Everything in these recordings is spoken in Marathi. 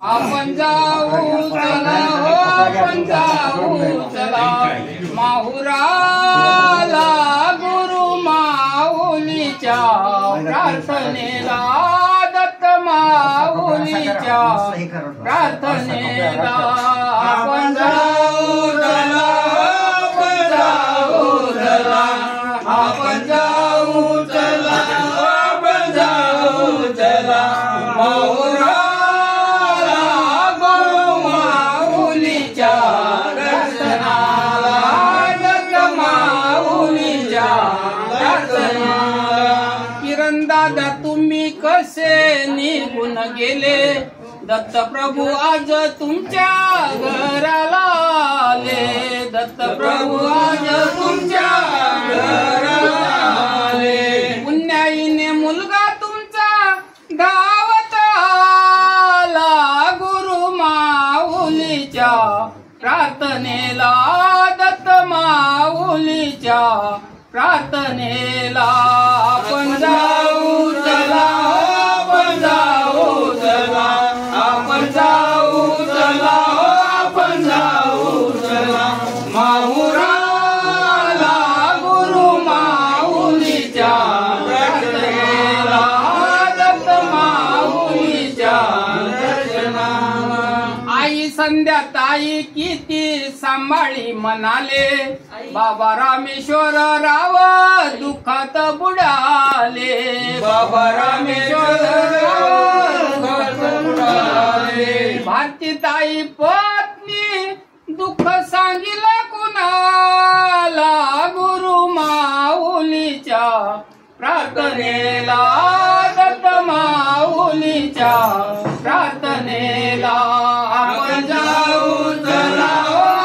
आपण जाऊ चला हो आपण जाऊ चला माहुराला गुरु माऊलीच्या प्रार्थनेला दत्त माऊलीच्या प्रार्थनेला आपण जाऊ चला आपण जाऊ चला आपण जाऊ चला आपण जाऊ चला माहुरा दादा तुम्ही कसे निघून गेले दत्त प्रभू आज तुमच्या घराला आले दत्त प्रभू आज तुमच्या घराला आले पुण्याईने मुलगा तुमचा धावत आला गुरु माऊलीच्या प्रार्थनेला दत्त माऊलीच्या प्रार्थनेला आपण जाऊ चला आपण जाऊ चला आपण जाऊ चला आपण जाऊ चला माहुराला गुरु माऊलीच्या प्रार्थनेला दत्त माऊलीच्या दर्शनाला आई संध्या ताई किती सांभाळी म्हणाले बाबा रामेश्वर राव दुःखात बुडाले बाबा रामेश्वर राव दुःखात बुडाले भारती ताई पत्नी दुःख सांगितलं कुणाला गुरु माऊलीच्या प्रार्थनेला दत्त माऊलीच्या प्रार्थनेला आपण जाऊ चला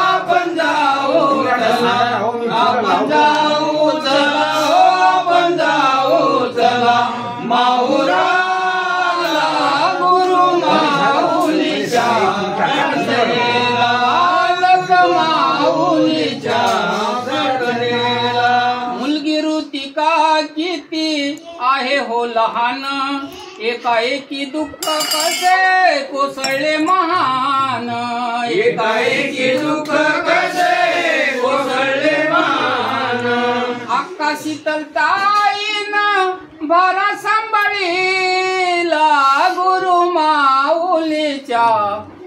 आपण जाऊ चला आपण जाऊ चला आपण जाऊ चला माहुराला गुरु माऊलीच्या प्रार्थनेला दत्त माऊलीच्या प्रार्थनेला मुलगी ऋतिका किती आहे हो लहान एकाएकी दुःख कसे कोसळले महान एकाएकी दुःख कसे कोसळले महान अक्का शीतल ताईनं भरा सांभाळीला गुरु माऊलीच्या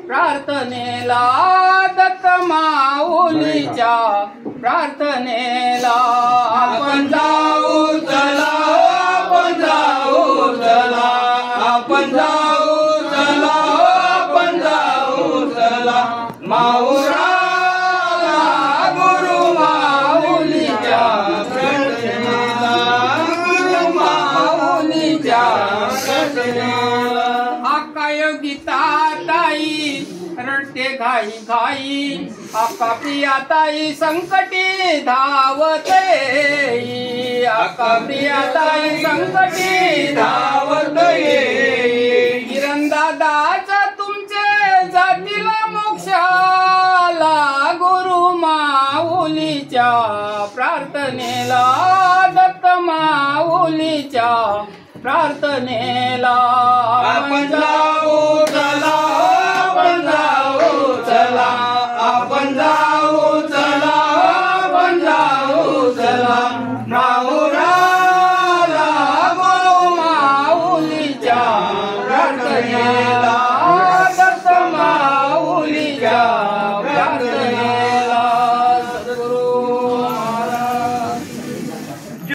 प्रार्थनेला दत्त माऊलीच्या प्रार्थनेला आपण जाऊ चला आपण जाऊ चला आपण जाऊ चला आपण जाऊ चला माहुराला गुरु माऊलीच्या प्रार्थनेला गुरु माऊलीच्या प्रार्थनेला अक्का योगिता ताई रडते घाई घाई अक्का प्रिया ताई संकटी धावते अक्का प्रिया ताई संकटी धावते किरण दादाचा तुमचे जातील मोक्षाला गुरु माऊलीच्या प्रार्थनेला दत्त माऊलीच्या प्रार्थनेला आपण जाऊ चला आपण जाऊ चला आपण जाऊ चला आपण जाऊ चला माहुराला गुरु माऊलीच्या प्रार्थनेला दत्त माऊलीच्या